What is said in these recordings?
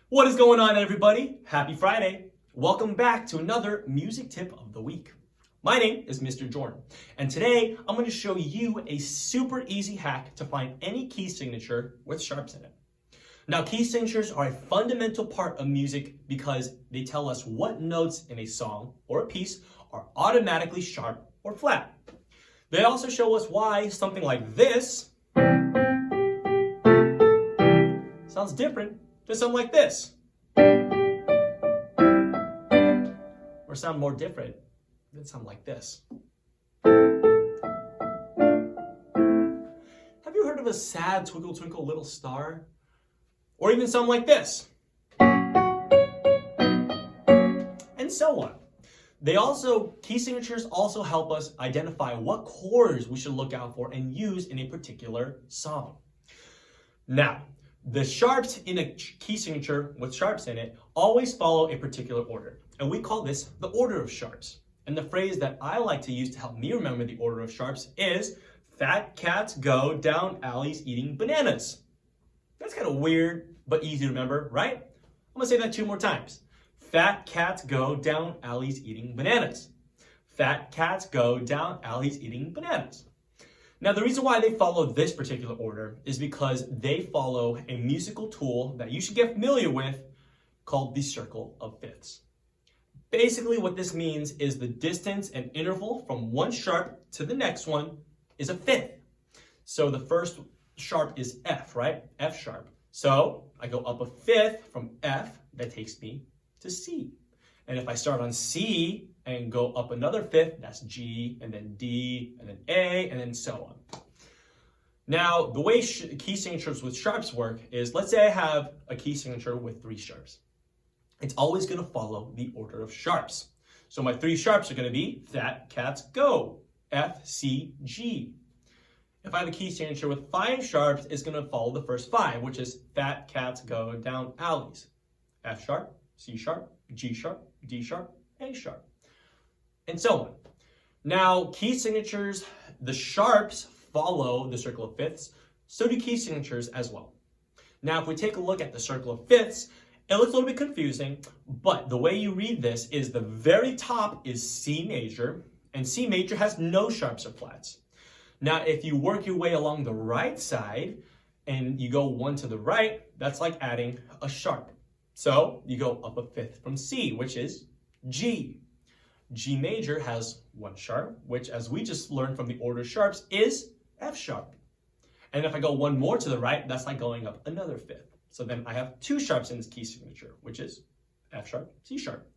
What is going on, everybody? Happy Friday. Welcome back to another music tip of the week. My name is Mr. Jordan, and today I'm going to show you a super easy hack to find any key signature with sharps in it. Now, key signatures are a fundamental part of music because they tell us what notes in a song or a piece are automatically sharp or flat. They also show us why something like this sounds different than something like this, or sound more different than something like this. Have you heard of a sad twinkle twinkle little star? Or even something like this. And so on. Key signatures also help us identify what chords we should look out for and use in a particular song. Now, the sharps in a key signature with sharps in it always follow a particular order, and we call this the order of sharps. And the phrase that I like to use to help me remember the order of sharps is, fat cats go down alleys eating bananas. That's kind of weird, but easy to remember, right? I'm gonna say that 2 more times. Fat cats go down alleys eating bananas. Fat cats go down alleys eating bananas. Now, the reason why they follow this particular order is because they follow a musical tool that you should get familiar with called the circle of fifths. Basically, what this means is the distance and interval from one sharp to the next one is a fifth. So the first sharp is F, right? F sharp. So I go up a fifth from F, that takes me to C. And if I start on C and go up another fifth, that's G, and then D, and then A, and then so on. Now, the way key signatures with sharps work is, let's say I have a key signature with 3 sharps. It's always going to follow the order of sharps. So my 3 sharps are going to be fat cats go, F, C, G. If I have a key signature with 5 sharps, it's going to follow the first 5, which is fat cats go down alleys. F sharp, C sharp, G sharp, D sharp, A sharp, and so on. Now, key signatures, the sharps follow the circle of fifths, so do key signatures as well. Now, if we take a look at the circle of fifths, it looks a little bit confusing, but the way you read this is the very top is C major, and C major has no sharps or flats. Now, if you work your way along the right side and you go 1 to the right, that's like adding a sharp. So you go up a fifth from C, which is G. G major has 1 sharp, which, as we just learned from the order of sharps, is F sharp. And if I go 1 more to the right, that's like going up another fifth. So then I have 2 sharps in this key signature, which is F sharp, C sharp.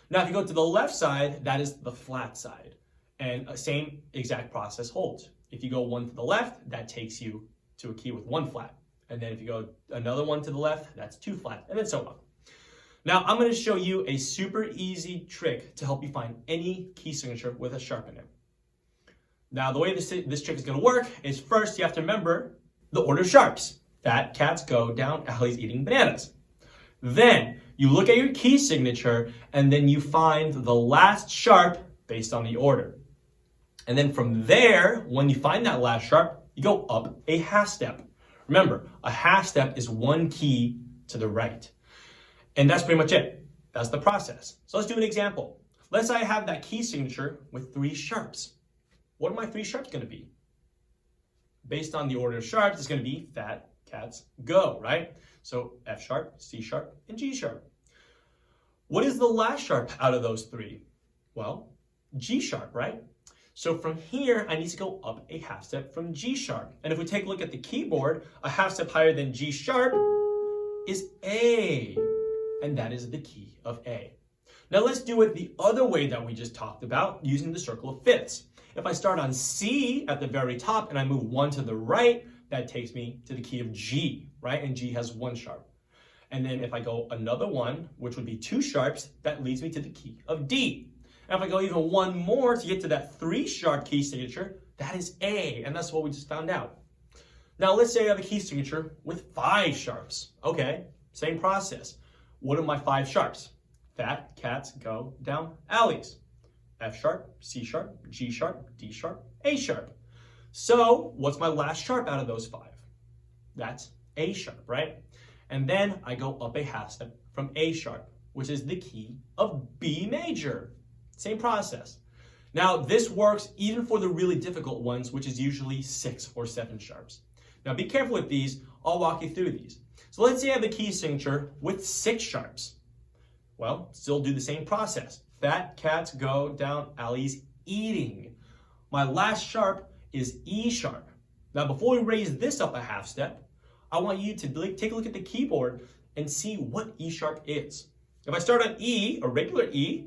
Now, if you go to the left side, that is the flat side. And same exact process holds. If you go 1 to the left, that takes you to a key with 1 flat. And then if you go another 1 to the left, that's 2 flat, and then so on. Now, I'm going to show you a super easy trick to help you find any key signature with a sharp in it. Now, the way this trick is going to work is, first you have to remember the order of sharps. Fat cats go down alleys eating bananas. Then you look at your key signature, and then you find the last sharp based on the order. And then from there, when you find that last sharp, you go up a half step. Remember, a half step is 1 key to the right. And that's pretty much it. That's the process. So let's do an example. Let's say I have that key signature with 3 sharps. What are my 3 sharps going to be? Based on the order of sharps, it's going to be fat cats go, right? So F sharp, C sharp, and G sharp. What is the last sharp out of those 3? Well, G sharp, right? So from here, I need to go up a half step from G sharp. And if we take a look at the keyboard, a half step higher than G sharp is A. And that is the key of A. Now let's do it the other way that we just talked about, using the circle of fifths. If I start on C at the very top and I move 1 to the right, that takes me to the key of G, right? And G has 1 sharp. And then if I go another 1, which would be 2 sharps, that leads me to the key of D. And if I go even 1 more to get to that 3 sharp key signature, that is A, and that's what we just found out. Now let's say I have a key signature with 5 sharps. Okay, same process. What are my 5 sharps? Fat cats go down alleys. F sharp, C sharp, G sharp, D sharp, A sharp. So what's my last sharp out of those 5? That's A sharp, right? And then I go up a half step from A sharp, which is the key of B major. Same process. Now, this works even for the really difficult ones, which is usually 6 or 7 sharps. Now, be careful with these. I'll walk you through these. So let's say I have a key signature with 6 sharps. Well, still do the same process. Fat cats go down alleys eating. My last sharp is E sharp. Now, before we raise this up a half step, I want you to take a look at the keyboard and see what E sharp is. If I start on E, a regular E,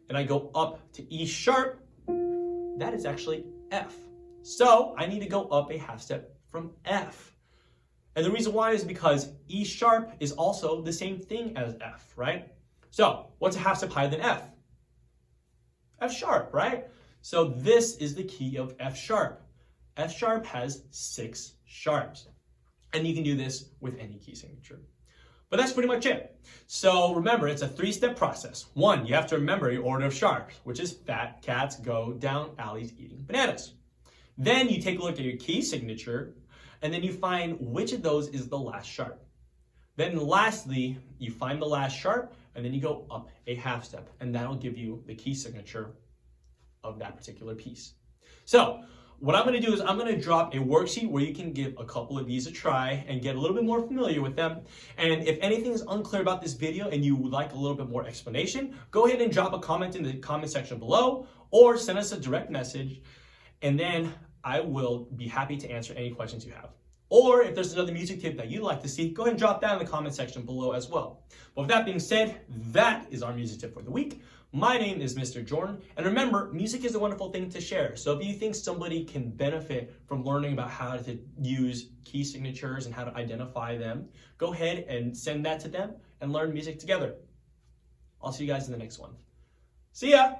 and I go up to E sharp, that is actually F. So I need to go up a half step from F. And the reason why is because E sharp is also the same thing as F, right? So what's a half step higher than F? F sharp, right? So this is the key of F sharp. F sharp has 6 sharps. And you can do this with any key signature. But that's pretty much it. So remember, it's a 3-step process. 1, you have to remember your order of sharps, which is fat cats go down alleys eating bananas. Then you take a look at your key signature, and then you find which of those is the last sharp. Then lastly, you find the last sharp, and then you go up a half step, and that'll give you the key signature of that particular piece. So what I'm going to do is I'm going to drop a worksheet where you can give a couple of these a try and get a little bit more familiar with them. And if anything is unclear about this video and you would like a little bit more explanation, go ahead and drop a comment in the comment section below or send us a direct message, and then I will be happy to answer any questions you have. Or if there's another music tip that you'd like to see, go ahead and drop that in the comment section below as well. But with that being said, that is our music tip for the week. My name is Mr. Jordan, and remember, music is a wonderful thing to share. So if you think somebody can benefit from learning about how to use key signatures and how to identify them, go ahead and send that to them and learn music together. I'll see you guys in the next one. See ya!